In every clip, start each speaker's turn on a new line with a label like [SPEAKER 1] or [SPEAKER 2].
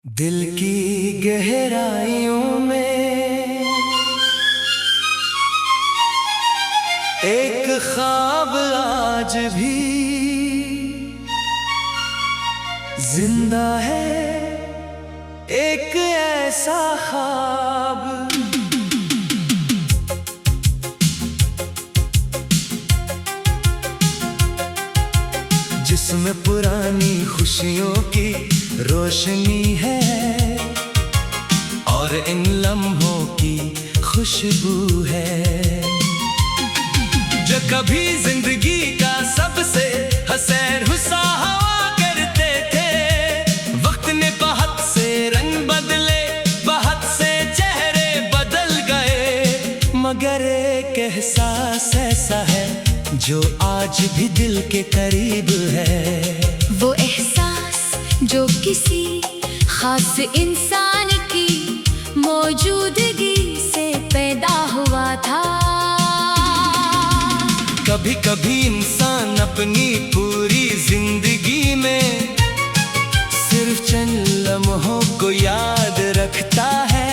[SPEAKER 1] दिल की गहराइयों में एक ख्वाब आज भी जिंदा है, एक ऐसा ख्वाब जिसमें पुरानी खुशियों की रोशनी है और इन लम्हों की खुशबू है, जो कभी जिंदगी का सबसे हसैन हुस्सा हुआ करते थे। वक्त ने बहुत से रंग बदले, बहुत से चेहरे बदल गए, मगर एक एहसास ऐसा है जो आज भी दिल के करीब है।
[SPEAKER 2] वो एहसास जो किसी खास इंसान की मौजूदगी से पैदा हुआ था।
[SPEAKER 1] कभी कभी इंसान अपनी पूरी जिंदगी में सिर्फ चंद लम्हों को याद रखता है,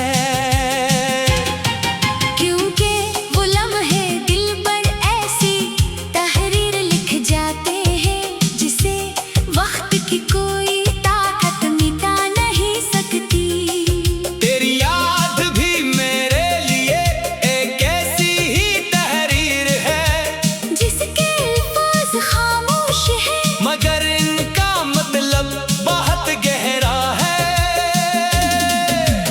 [SPEAKER 1] मगर इनका मतलब बहुत गहरा है।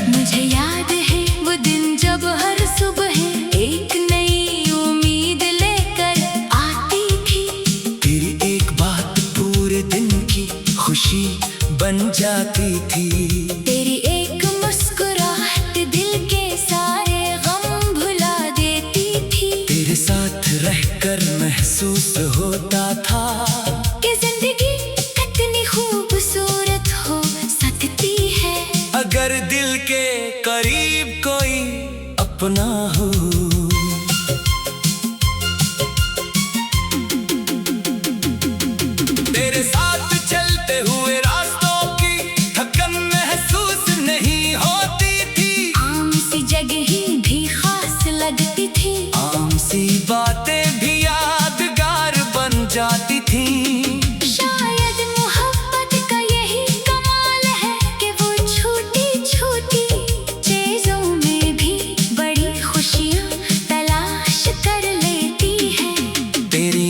[SPEAKER 2] मुझे याद है वो दिन जब हर सुबह एक नई उम्मीद लेकर आती थी।
[SPEAKER 1] तेरी एक बात पूरे दिन की खुशी बन जाती थी।
[SPEAKER 2] तेरी एक मुस्कुराहट दिल के सारे गम भुला देती थी।
[SPEAKER 1] तेरे साथ रहकर महसूस होता था अगर दिल के करीब कोई अपना हो। तेरे साथ चलते हुए रास्तों की थकन महसूस नहीं होती थी।
[SPEAKER 2] आम सी जगह भी खास लगती थी।
[SPEAKER 1] आम सी बातें भी यादगार बन जाती थी।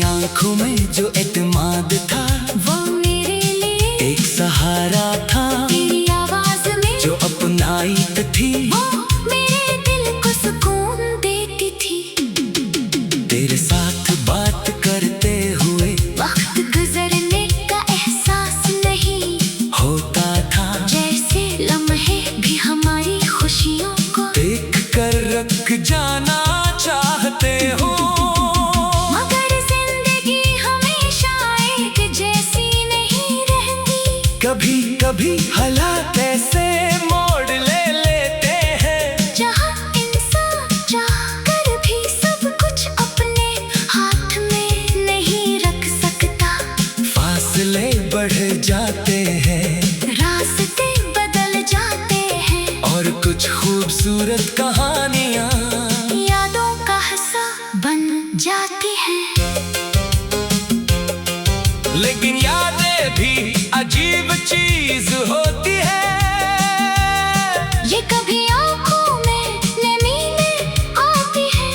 [SPEAKER 1] आँखों में जो एतमाद था
[SPEAKER 2] वो मेरे लिए
[SPEAKER 1] एक सहारा था।
[SPEAKER 2] तेरी आवाज में
[SPEAKER 1] जो अपनाइत थी
[SPEAKER 2] वो मेरे दिल को सुकून देती थी।
[SPEAKER 1] तेरे साथ बात करते हुए
[SPEAKER 2] वक्त गुजरने का एहसास नहीं
[SPEAKER 1] होता था।
[SPEAKER 2] जैसे लम्हे भी हमारी खुशियों को
[SPEAKER 1] देख कर रख जाना चाहते हो। कभी कभी हालात ऐसे मोड़ ले लेते हैं
[SPEAKER 2] जहाँ इंसान चाहकर भी सब कुछ अपने हाथ में नहीं रख सकता।
[SPEAKER 1] फासले बढ़ जाते हैं,
[SPEAKER 2] रास्ते बदल जाते हैं
[SPEAKER 1] और कुछ खूबसूरत कहानियाँ
[SPEAKER 2] यादों का हिस्सा बन जाती हैं।
[SPEAKER 1] लेकिन यादें भी अजीब चीज होती है।
[SPEAKER 2] ये कभी आँखों में नमी में आती है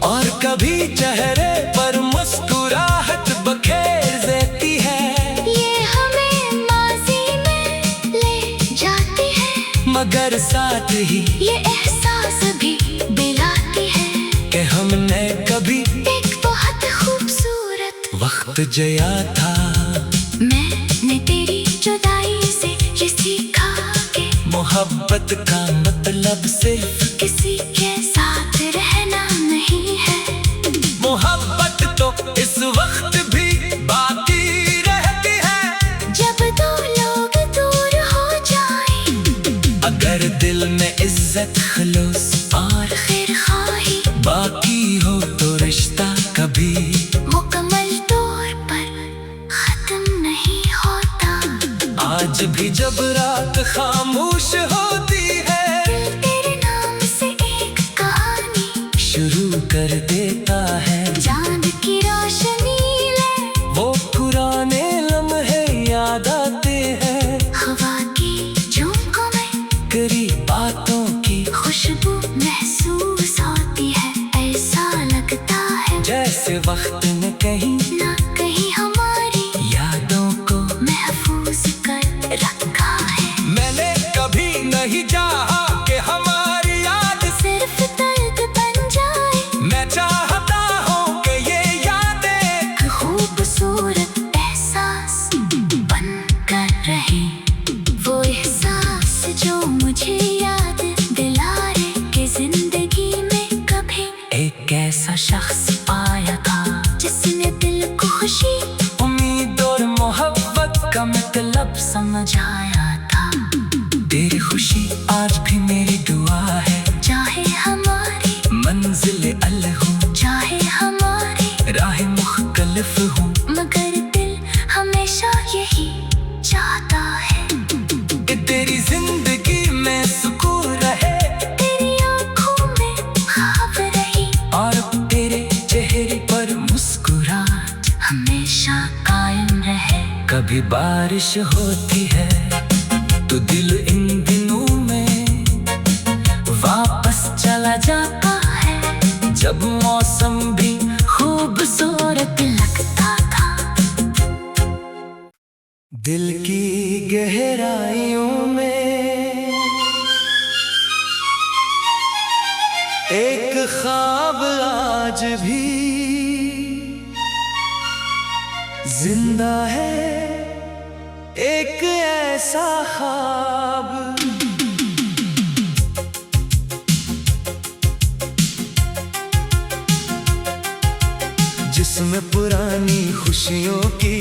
[SPEAKER 1] और कभी चेहरे पर मुस्कुराहट बखेर देती है।
[SPEAKER 2] ये हमें माजी में ले जाती है,
[SPEAKER 1] मगर साथ ही
[SPEAKER 2] ये एहसास भी दिलाती है
[SPEAKER 1] कि हमने कभी
[SPEAKER 2] एक बहुत खूबसूरत
[SPEAKER 1] वक्त जिया था।
[SPEAKER 2] मैंने तेरी जुदाई से ये सीखा कि
[SPEAKER 1] मोहब्बत का मतलब सिर्फ
[SPEAKER 2] किसी के साथ रहना नहीं है।
[SPEAKER 1] मोहब्बत तो इस वक्त भी बाकी रहती है
[SPEAKER 2] जब दो लोग दूर हो जाएं।
[SPEAKER 1] अगर दिल में इज्जत खलूस और
[SPEAKER 2] खैरखाही
[SPEAKER 1] बाकी हो तो रिश्ता कभी
[SPEAKER 2] मुकम्मल तौर पर खत्म नहीं होता।
[SPEAKER 1] आज भी जब रात खामोश होती है।
[SPEAKER 2] तेरे नाम से एक कहानी
[SPEAKER 1] शुरू कर देता है।
[SPEAKER 2] चांद की रोशनी ले
[SPEAKER 1] वो पुराने लम्हे याद आते हैं।
[SPEAKER 2] हवा की झोंकों में
[SPEAKER 1] करीब बातों की
[SPEAKER 2] खुशबू महसूस होती है। ऐसा लगता है
[SPEAKER 1] जैसे वक्त ने कहीं
[SPEAKER 2] ना कहीं हमारी
[SPEAKER 1] यादों को
[SPEAKER 2] महफूज कर रखा है।
[SPEAKER 1] मैंने कभी नहीं चाहा कि हमारी याद
[SPEAKER 2] सिर्फ दर्द बन जाए।
[SPEAKER 1] मैं चाहता हूँ कि ये यादें
[SPEAKER 2] एक खूबसूरत एहसास बन कर रहे। वो एहसास जो मुझे याद दिलाए कि जिंदगी में कभी
[SPEAKER 1] एक ऐसा शख्स आया था
[SPEAKER 2] जिसने दिल को खुशी
[SPEAKER 1] उम्मीद और मोहब्बत का मतलब
[SPEAKER 2] समझाया था।
[SPEAKER 1] तेरी खुशी आज भी मेरी दुआ है।
[SPEAKER 2] चाहे हमारी
[SPEAKER 1] मंजिल अलग हो
[SPEAKER 2] चाहे हमारी
[SPEAKER 1] राहें मुख्तलिफ हो
[SPEAKER 2] मगर दिल हमेशा यही चाहता है।
[SPEAKER 1] कि तेरी जिंदगी में सुकून रहे।
[SPEAKER 2] तेरी आँखों में ख्वाब रही
[SPEAKER 1] और तेरे चेहरे पर मुस्कुराहट
[SPEAKER 2] हमेशा कायम रहे।
[SPEAKER 1] कभी बारिश होती है तो दिल इन दिनों में
[SPEAKER 2] वापस चला जाता है
[SPEAKER 1] जब मौसम भी
[SPEAKER 2] खूबसूरत लगता था।
[SPEAKER 1] दिल की गहराइयों में एक ख्वाब आज भी जिंदा है। एक ऐसा ख्वाब जिसमें पुरानी खुशियों की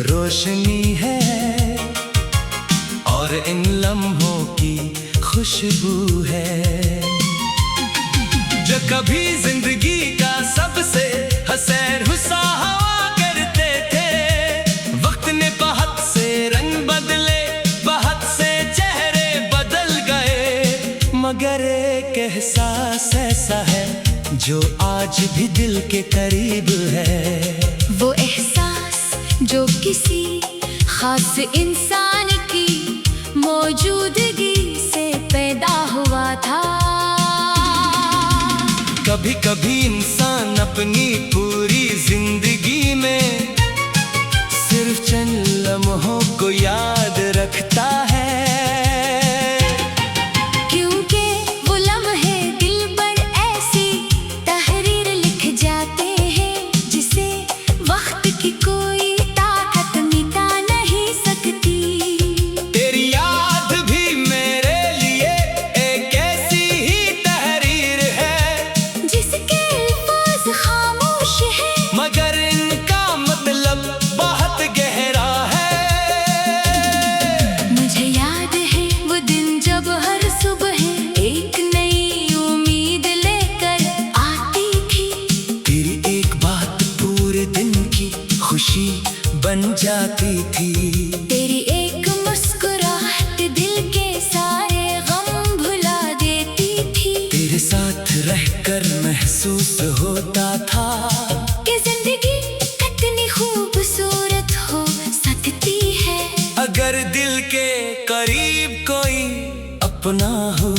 [SPEAKER 1] रोशनी है और इन लम्हों की खुशबू है। जो कभी जिंदगी का सबसे हसैन हुस्सा हवा करते थे। वक्त ने बहुत से रंग बदले, बहुत से चेहरे बदल गए, मगर एक एहसास ऐसा है जो आज भी दिल के करीब है।
[SPEAKER 2] वो एहसास जो किसी खास इंसान की मौजूदगी से पैदा हुआ था।
[SPEAKER 1] कभी कभी इंसान अपनी पूरी जिंदगी में सिर्फ चंद लम्हों को याद रखता है।
[SPEAKER 2] क्योंकि वो लम्हे दिल पर ऐसी तहरीर लिख जाते हैं जिसे वक्त की कोई ताकत मिटा नहीं सकती।
[SPEAKER 1] तेरी याद भी मेरे लिए एक ऐसी ही तहरीर है
[SPEAKER 2] जिसके अल्फाज खामोश है
[SPEAKER 1] मगर इनका मतलब बहुत गहरा है।
[SPEAKER 2] मुझे याद है वो दिन जब हर सुबह एक नई उम्मीद लेकर आती थी।
[SPEAKER 1] तेरी एक बात पूरे दिन की खुशी बन जाती थी।
[SPEAKER 2] तेरी एक मुस्कुराहट दिल के सारे गम भुला देती थी।
[SPEAKER 1] तेरे साथ रहकर महसूस होता था
[SPEAKER 2] कि जिंदगी कितनी खूबसूरत हो सकती है
[SPEAKER 1] अगर दिल के करीब कोई अपना हो।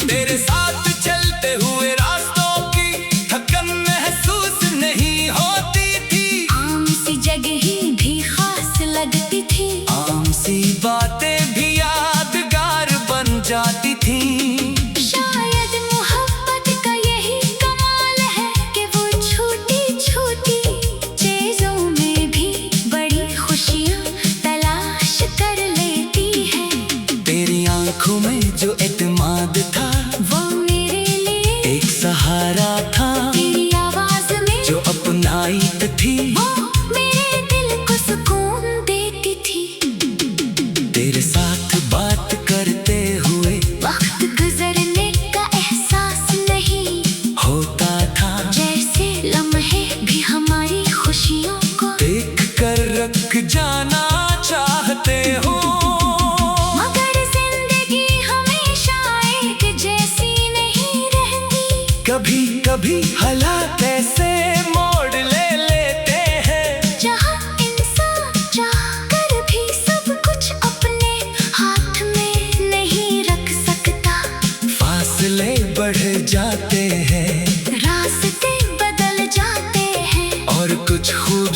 [SPEAKER 1] तेरे साथ चलते हुए रास्तों की थकन महसूस नहीं होती थी।
[SPEAKER 2] आम सी जगह भी खास लगती थी।
[SPEAKER 1] आम सी बातें भी यादगार बन जाती थी।
[SPEAKER 2] शायद मोहब्बत का यही कमाल है कि वो छोटी छोटी चीजों में भी बड़ी खुशियाँ तलाश कर लेती है।
[SPEAKER 1] तेरी आंखों में जो एतमाद था
[SPEAKER 2] वो मेरे लिए
[SPEAKER 1] एक सहारा था।
[SPEAKER 2] तेरी आवाज में
[SPEAKER 1] जो अपनाइत थी
[SPEAKER 2] वो मेरे दिल को सुकून देती थी।
[SPEAKER 1] तेरे साथ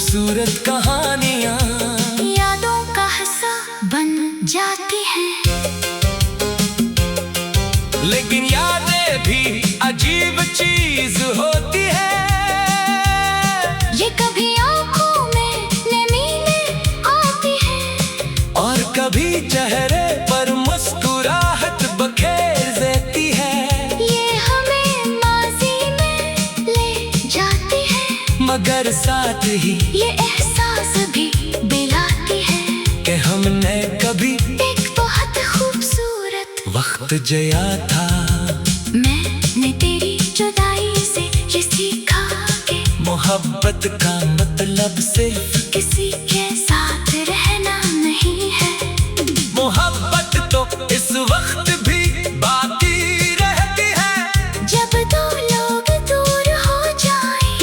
[SPEAKER 1] खूबसूरत कहानियाँ
[SPEAKER 2] यादों का हिस्सा बन जाती हैं।
[SPEAKER 1] लेकिन यादें भी अजीब चीज होती है।
[SPEAKER 2] ये कभी आंखों में नमी में आती है
[SPEAKER 1] और कभी चेहरे पर मुस्कुराहट बखेर देती है।
[SPEAKER 2] ये हमें माजी में ले जाती है
[SPEAKER 1] मगर साथ ही
[SPEAKER 2] ये एहसास भी दिलाती है
[SPEAKER 1] कि हमने कभी
[SPEAKER 2] एक बहुत खूबसूरत
[SPEAKER 1] वक्त जिया था।
[SPEAKER 2] मैंने तेरी जुदाई से ये सीखा कि
[SPEAKER 1] मोहब्बत का मतलब सिर्फ
[SPEAKER 2] किसी के साथ रहना नहीं है।
[SPEAKER 1] मोहब्बत तो इस वक्त भी बाकी रहती है
[SPEAKER 2] जब दो लोग दूर हो जाएं,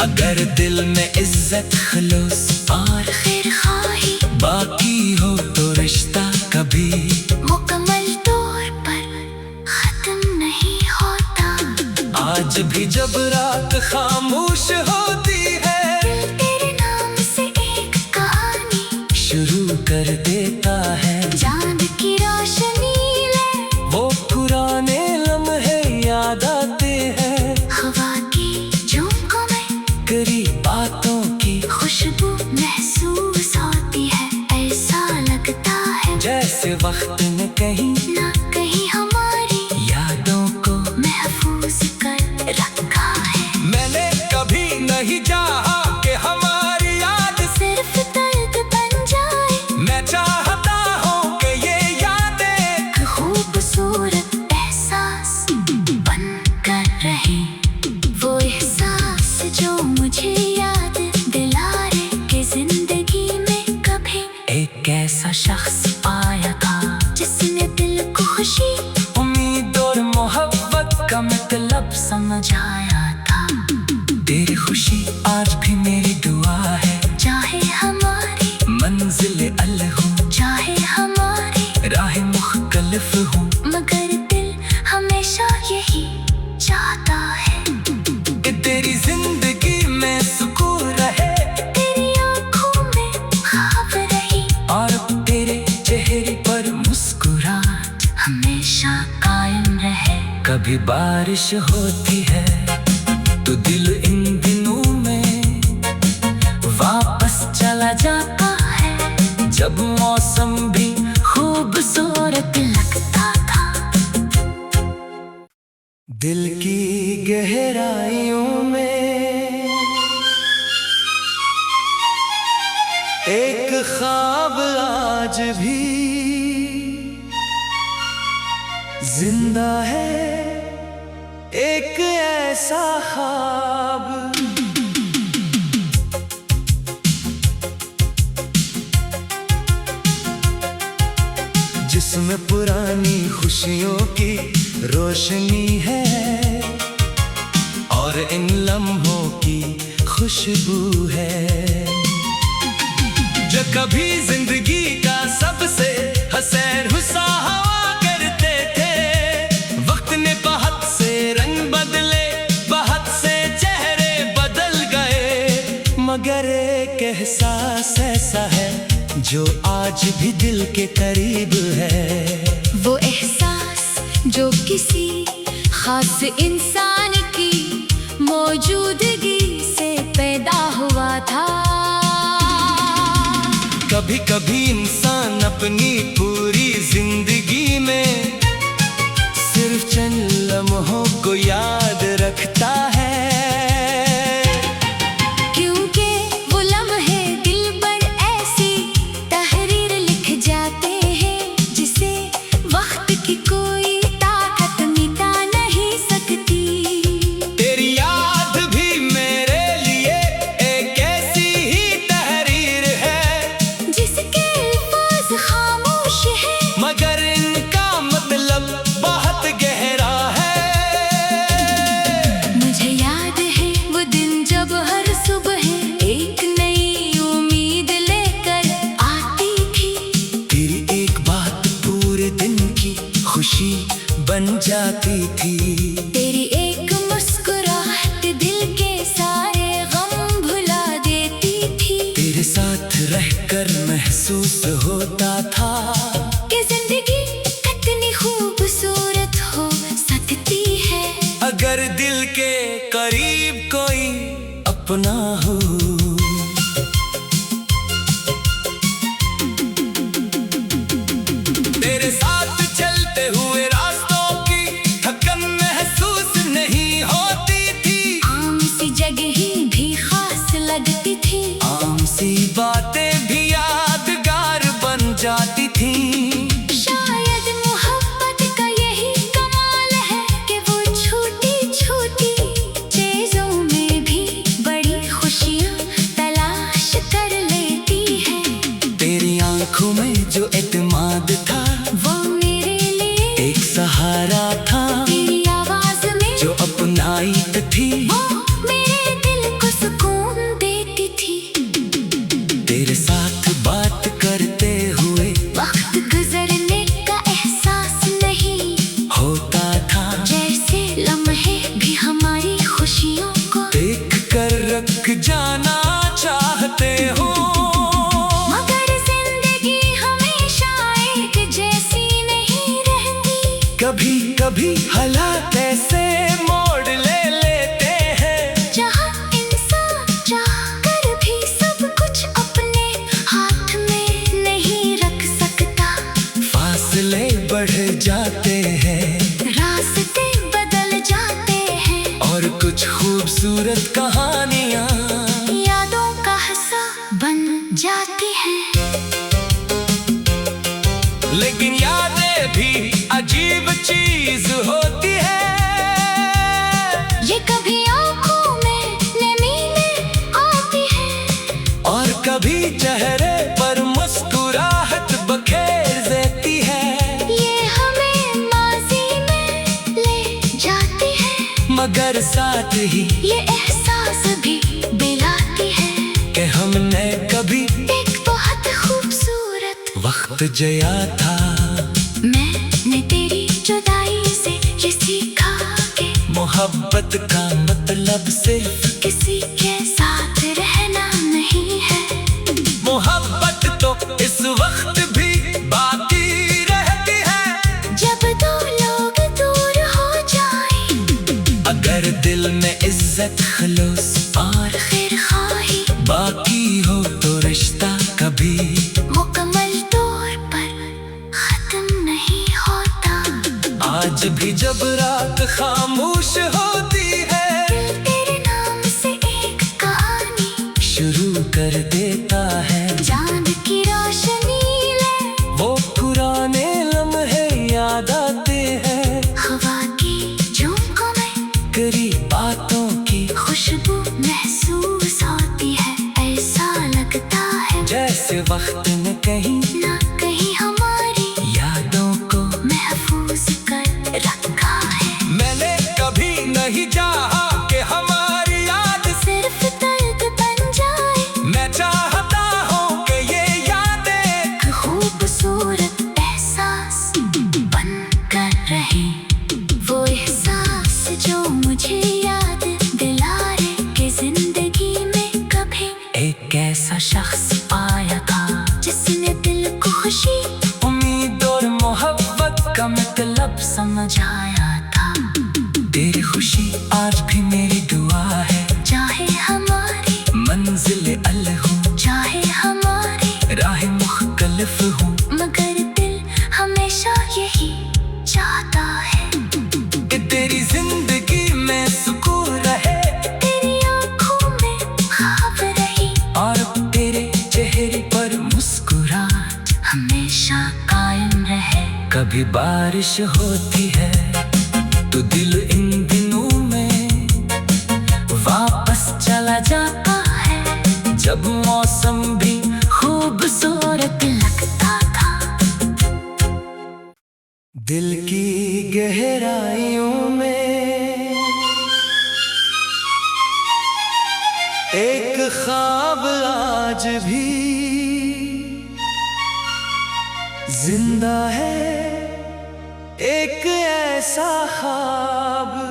[SPEAKER 1] अगर दिल में इज्जत खलूस और
[SPEAKER 2] खैर खाही
[SPEAKER 1] बाकी हो तो रिश्ता कभी
[SPEAKER 2] मुकम्मल तौर पर खत्म नहीं होता।
[SPEAKER 1] आज भी जब रात खामोश होती है
[SPEAKER 2] तेरे नाम से एक कहानी
[SPEAKER 1] शुरू कर देता है।
[SPEAKER 2] चांद की रोशनी ले
[SPEAKER 1] वो पुराने लम्हे याद आते हैं।
[SPEAKER 2] हवा की झोंकों में
[SPEAKER 1] करीब बातों की
[SPEAKER 2] खुशबू महसूस होती है। ऐसा लगता है
[SPEAKER 1] जैसे वक्त ने कहीं
[SPEAKER 2] ना कहीं हमारी
[SPEAKER 1] यादों को
[SPEAKER 2] महफूज कर रखा है।
[SPEAKER 1] मैंने कभी नहीं चाहा कि हमारी याद
[SPEAKER 2] सिर्फ दर्द बन जाए
[SPEAKER 1] मैं चाहता हूँ कि ये यादें
[SPEAKER 2] खूबसूरत एहसास बन कर रहे। वो एहसास जो मुझे याद दिला रहे कि जिंदगी में कभी
[SPEAKER 1] एक ऐसा शख्स आया था
[SPEAKER 2] जिसने दिल को खुशी
[SPEAKER 1] उम्मीद और मोहब्बत का मतलब
[SPEAKER 2] समझाया था।
[SPEAKER 1] तेरी खुशी आज भी मेरी दुआ है।
[SPEAKER 2] चाहे हमारी
[SPEAKER 1] मंजिल अलग हो
[SPEAKER 2] चाहे हमारी
[SPEAKER 1] राह मुख्तलिफ हो
[SPEAKER 2] मगर दिल हमेशा यही चाहता है
[SPEAKER 1] कि तेरी जिंदगी में सुकून रहे
[SPEAKER 2] तेरी आंखों में ख्वाब रही
[SPEAKER 1] और तेरे चेहरे पर मुस्कुराहट
[SPEAKER 2] हमेशा कायम रहे।
[SPEAKER 1] कभी बारिश होती है तो दिल इन दिनों में
[SPEAKER 2] वापस चला जाता है
[SPEAKER 1] जब मौसम भी
[SPEAKER 2] खूबसूरत लगता था।
[SPEAKER 1] दिल की गहराइयों में एक ख्वाब आज भी जिंदा है। एक ऐसा ख्वाब जिसमें पुरानी खुशियों की रोशनी है और इन लम्हों की खुशबू है जो कभी जिंदगी का सबसे हसैन हुस्सा हवा करते थे। वक्त ने बहुत से रंग बदले बहुत से चेहरे बदल गए मगर एक एहसास ऐसा है जो आज भी दिल के करीब है।
[SPEAKER 2] वो एहसास जो किसी खास इंसान की मौजूदगी से पैदा हुआ था।
[SPEAKER 1] कभी कभी इंसान अपनी पूरी जिंदगी में सिर्फ चंद लम्हों को याद रखता है
[SPEAKER 2] क्योंकि वो लम्हे दिल पर ऐसी तहरीर लिख जाते हैं जिसे वक्त की कोई ताकत मिटा नहीं सकती।
[SPEAKER 1] तेरी याद भी मेरे लिए एक ऐसी ही तहरीर है
[SPEAKER 2] जिसके अल्फाज खामोश है
[SPEAKER 1] मगर इनका मतलब बहुत गहरा है।
[SPEAKER 2] मुझे
[SPEAKER 1] साथ रहकर महसूस होता था
[SPEAKER 2] कि जिंदगी कितनी खूबसूरत हो सकती है
[SPEAKER 1] अगर दिल के करीब कोई अपना हो। तेरे साथ चलते हुए रास्तों की थकन महसूस नहीं होती थी।
[SPEAKER 2] आम सी जगह भी खास लगती थी,
[SPEAKER 1] आम सी बातें भी यादगार बन जाती थी।
[SPEAKER 2] शायद मोहब्बत का यही कमाल है कि वो छोटी छोटी चीजों में भी बड़ी खुशियाँ तलाश कर लेती है।
[SPEAKER 1] तेरी आंखों में जो एतमाद था
[SPEAKER 2] वो मेरे लिए
[SPEAKER 1] एक सहारा था,
[SPEAKER 2] तेरी आवाज में
[SPEAKER 1] जो अपनाइत थी
[SPEAKER 2] वो मेरे दिल को सुकून देती थी।
[SPEAKER 1] तेरे साथ बात करते हुए
[SPEAKER 2] वक्त गुजरने का एहसास नहीं
[SPEAKER 1] होता था,
[SPEAKER 2] जैसे लम्हे भी हमारी खुशियों को
[SPEAKER 1] देख कर रख जाना चाहते हो।
[SPEAKER 2] मगर जिंदगी हमेशा एक जैसी नहीं रहती,
[SPEAKER 1] कभी कभी हालात ऐसे मोड़ ले लेते हैं
[SPEAKER 2] जहाँ इंसान चाहकर भी सब कुछ अपने हाथ में नहीं रख सकता।
[SPEAKER 1] फासले बढ़ जाते हैं
[SPEAKER 2] रास्ते बदल जाते हैं
[SPEAKER 1] और कुछ खूबसूरत कहानियाँ
[SPEAKER 2] यादों का हिस्सा बन जाती है।
[SPEAKER 1] लेकिन यादें भी अजीब चीज होती है।
[SPEAKER 2] ये कभी आँखों में नमी में आती है
[SPEAKER 1] और कभी चेहरे पर मुस्कुराहट बखेर देती है।
[SPEAKER 2] ये हमें माजी में ले जाती है,
[SPEAKER 1] मगर साथ ही
[SPEAKER 2] ये एहसास भी दिलाती है
[SPEAKER 1] कि हमने कभी
[SPEAKER 2] एक बहुत खूबसूरत
[SPEAKER 1] वक्त जिया था।
[SPEAKER 2] मैंने तेरी जुदाई से ये सीखा कि
[SPEAKER 1] मोहब्बत का मतलब सिर्फ
[SPEAKER 2] किसी के साथ रहना नहीं है।
[SPEAKER 1] मोहब्बत तो इस वक्त भी बाकी रहती है
[SPEAKER 2] जब दो लोग दूर हो जाएं,
[SPEAKER 1] अगर दिल में इज्जत खलूस और
[SPEAKER 2] खैर खाही
[SPEAKER 1] बाकी हो तो रिश्ता कभी
[SPEAKER 2] मुकम्मल तौर पर खत्म नहीं होता।
[SPEAKER 1] आज भी जब रात खामोश होती है
[SPEAKER 2] तेरे नाम से एक कहानी
[SPEAKER 1] शुरू कर देता है।
[SPEAKER 2] चांद की रोशनी ले
[SPEAKER 1] वो पुराने लम्हे याद आते हैं,
[SPEAKER 2] हवा की झोंकों में
[SPEAKER 1] करी बातों की
[SPEAKER 2] खुशबू महसूस होती है। ऐसा लगता है
[SPEAKER 1] जैसे वक्त ने कहीं
[SPEAKER 2] ना कहीं हमारी
[SPEAKER 1] यादों को
[SPEAKER 2] महफूज कर रखा है।
[SPEAKER 1] मैंने कभी नहीं चाहा कि हमारी याद
[SPEAKER 2] सिर्फ दर्द बन जाए,
[SPEAKER 1] मैं चाहता हूँ कि ये यादें
[SPEAKER 2] एक खूबसूरत एहसास बन कर रहे। वो एहसास जो मुझे याद दिलाए कि जिंदगी में कभी
[SPEAKER 1] एक ऐसा शख्स आया था
[SPEAKER 2] जिसने दिल को खुशी
[SPEAKER 1] उम्मीद और मोहब्बत का मतलब
[SPEAKER 2] समझाया था।
[SPEAKER 1] तेरी खुशी आज भी मेरी दुआ है,
[SPEAKER 2] चाहे हमारी
[SPEAKER 1] मंजिल अलग हो
[SPEAKER 2] चाहे हमारी
[SPEAKER 1] राहें मुख्तलिफ हो,
[SPEAKER 2] मगर दिल हमेशा यही चाहता है
[SPEAKER 1] कि तेरी जिंदगी में सुकून रहे,
[SPEAKER 2] तेरी आँखों में ख्वाब रही
[SPEAKER 1] और तेरे चेहरे पर मुस्कुराहट
[SPEAKER 2] हमेशा कायम रहे।
[SPEAKER 1] कभी बारिश होती है तो दिल इन दिनों में वापस चला जाता है, जब मौसम भी खूबसूरत लगता था। दिल की गहराइयों में एक ख्वाब आज भी जिंदा है, एक ऐसा ख्वाब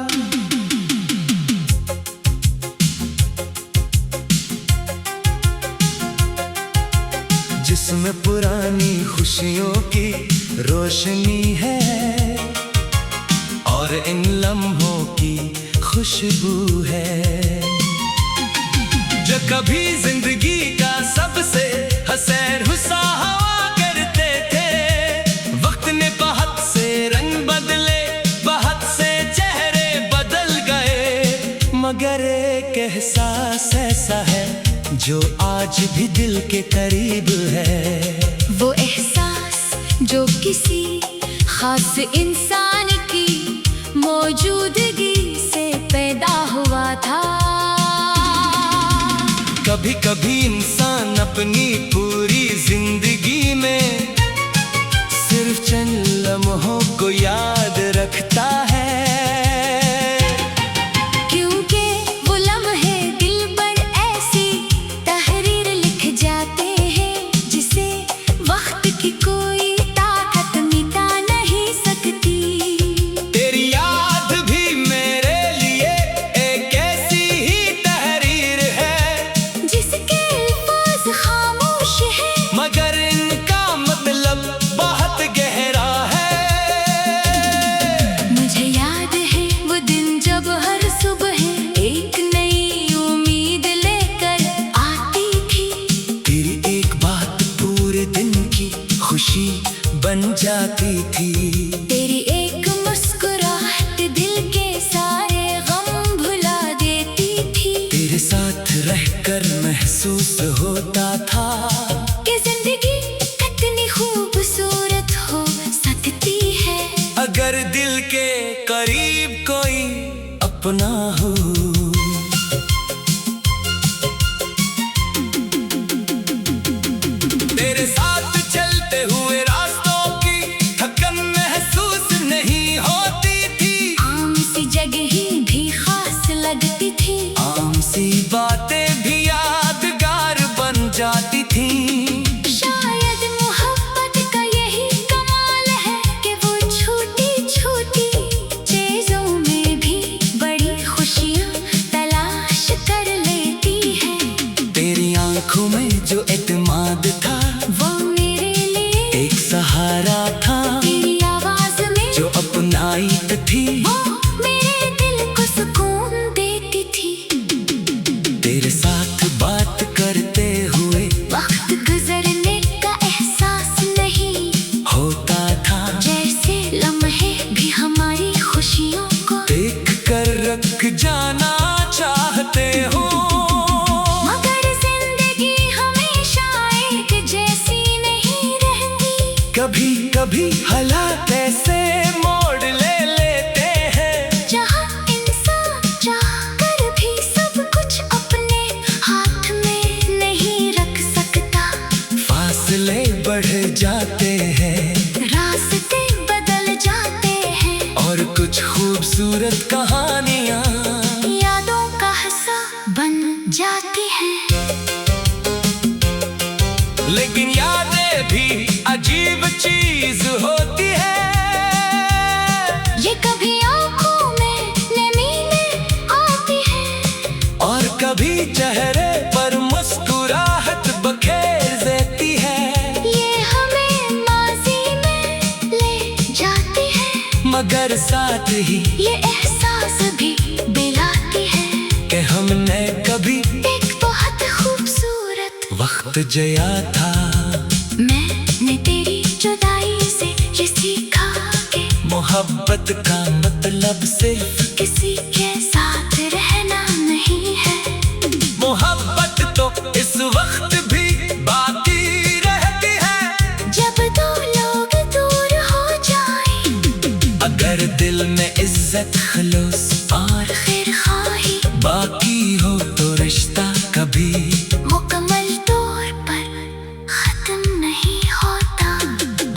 [SPEAKER 1] जिसमें पुरानी खुशियों की रोशनी है और इन लम्हों की खुशबू है, जो कभी जिंदगी का सबसे हसैन हुस्सा हुआ करते थे। वक्त ने बहुत से रंग बदले, बहुत से चेहरे बदल गए, मगर एक एहसास ऐसा है जो आज भी दिल के करीब है।
[SPEAKER 2] वो एहसास जो किसी खास इंसान की मौजूदगी से पैदा हुआ था।
[SPEAKER 1] कभी कभी इंसान अपनी पूरी जिंदगी में सिर्फ चंद लम्हों को याद रखता है,
[SPEAKER 2] क्योंकि वो लम्हे दिल पर ऐसी तहरीर लिख जाते हैं जिसे वक्त की कोई ताकत मिटा नहीं सकती।
[SPEAKER 1] तेरी याद भी मेरे लिए एक ऐसी ही तहरीर है,
[SPEAKER 2] जिसके अल्फाज खामोश है
[SPEAKER 1] मगर इनका मतलब बहुत गहरा है।
[SPEAKER 2] मुझे याद है वो दिन जब हर सुबह एक नई उम्मीद लेकर आती थी।
[SPEAKER 1] तेरी एक बात पूरे दिन की खुशी बन जाती थी।
[SPEAKER 2] तेरी एक मुस्कुराहट दिल के सारे गम भुला देती थी।
[SPEAKER 1] तेरे साथ रहकर महसूस होता था
[SPEAKER 2] कि जिंदगी कितनी खूबसूरत हो सकती है
[SPEAKER 1] अगर दिल के करीब कोई अपना हो। तेरे साथ चलते हुए रास्तों की थकन महसूस नहीं होती थी।
[SPEAKER 2] आम सी जगह भी खास लगती थी।
[SPEAKER 1] आम सी बातें भी यादगार बन जाती थी।
[SPEAKER 2] शायद मोहब्बत का यही कमाल है कि वो छोटी छोटी चीजों में भी बड़ी खुशियाँ तलाश कर लेती है।
[SPEAKER 1] तेरी आंखों में जो एतमाद था
[SPEAKER 2] वो मेरे लिए
[SPEAKER 1] एक सहारा था।
[SPEAKER 2] तेरी आवाज में
[SPEAKER 1] जो अपनाइत थी
[SPEAKER 2] वो मेरे दिल को सुकून देती थी।
[SPEAKER 1] तेरे साथ बात करते हुए
[SPEAKER 2] वक्त गुजरने का एहसास नहीं
[SPEAKER 1] होता था,
[SPEAKER 2] जैसे लम्हे भी हमारी खुशियों को
[SPEAKER 1] देख कर रख जाना चाहते हो।
[SPEAKER 2] मगर जिंदगी हमेशा एक जैसी नहीं रहती।
[SPEAKER 1] कभी कभी हालात ऐसे मोड़ ले लेते हैं
[SPEAKER 2] जहाँ इंसान चाहकर भी सब कुछ अपने हाथ में नहीं रख सकता।
[SPEAKER 1] फासले बढ़ जाते हैं
[SPEAKER 2] रास्ते बदल जाते हैं
[SPEAKER 1] और कुछ खूबसूरत कहानियाँ
[SPEAKER 2] यादों का हिस्सा बन जाती हैं।
[SPEAKER 1] लेकिन यादें भी अजीब चीज होती है।
[SPEAKER 2] ये कभी आंखों में नमी में आती है
[SPEAKER 1] और कभी चेहरे पर मुस्कुराहट बखेर देती है।
[SPEAKER 2] ये हमें माजी में ले जाती है
[SPEAKER 1] मगर साथ ही
[SPEAKER 2] ये एहसास भी दिलाती है
[SPEAKER 1] कि हमने कभी
[SPEAKER 2] एक बहुत खूबसूरत
[SPEAKER 1] वक्त जिया था।
[SPEAKER 2] मैंने तेरी जुदाई से ये सीखा कि
[SPEAKER 1] मोहब्बत का मतलब सिर्फ
[SPEAKER 2] किसी के साथ रहना नहीं है।
[SPEAKER 1] मोहब्बत तो इस वक्त भी बाकी रहती है
[SPEAKER 2] जब दो लोग दूर हो जाएं,
[SPEAKER 1] अगर दिल में इज्जत खलूस और
[SPEAKER 2] खैर खाही
[SPEAKER 1] बाकी हो तो रिश्ता कभी
[SPEAKER 2] मुकम्मल तौर पर खत्म नहीं होता।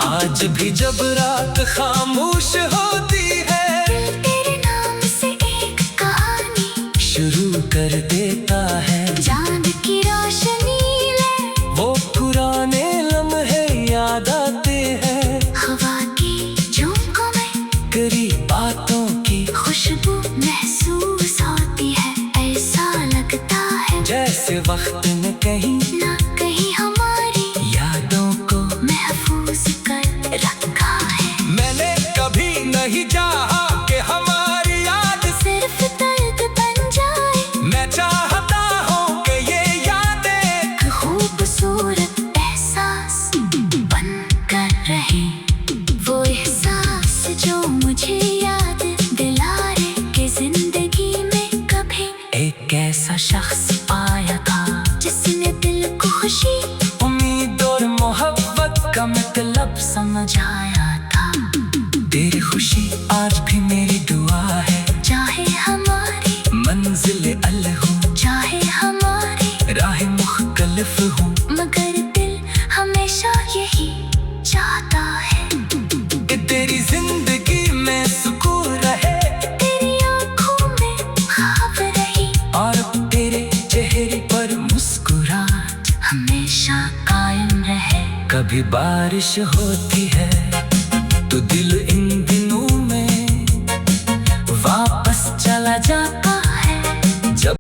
[SPEAKER 1] आज भी जब रात खामोश होती है
[SPEAKER 2] तेरे नाम से एक कहानी
[SPEAKER 1] शुरू कर देता है।
[SPEAKER 2] चांद की रोशनी ले
[SPEAKER 1] वो पुराने लम्हे याद आते हैं,
[SPEAKER 2] हवा की झोंकों में
[SPEAKER 1] करीब बातों की
[SPEAKER 2] खुशबू महसूस होती है। ऐसा लगता है
[SPEAKER 1] जैसे वक्त ने कहीं
[SPEAKER 2] ना कहीं हमारी
[SPEAKER 1] याद
[SPEAKER 2] समझ आया था।
[SPEAKER 1] तेरी खुशी आज भी मेरी दुआ है।
[SPEAKER 2] चाहे हमारी
[SPEAKER 1] मंजिल अलग हो,
[SPEAKER 2] चाहे हमारी
[SPEAKER 1] राहें मुख्तलिफ हो,
[SPEAKER 2] मगर दिल हमेशा यही चाहता है
[SPEAKER 1] कि तेरी जिंदगी में सुकून रहे,
[SPEAKER 2] तेरी आंखों में ख्वाब रही,
[SPEAKER 1] और तेरे चेहरे पर मुस्कुराहट
[SPEAKER 2] हमेशा कायम रहे।
[SPEAKER 1] कभी बारिश होती है तो दिल इन दिनों में वापस चला जाता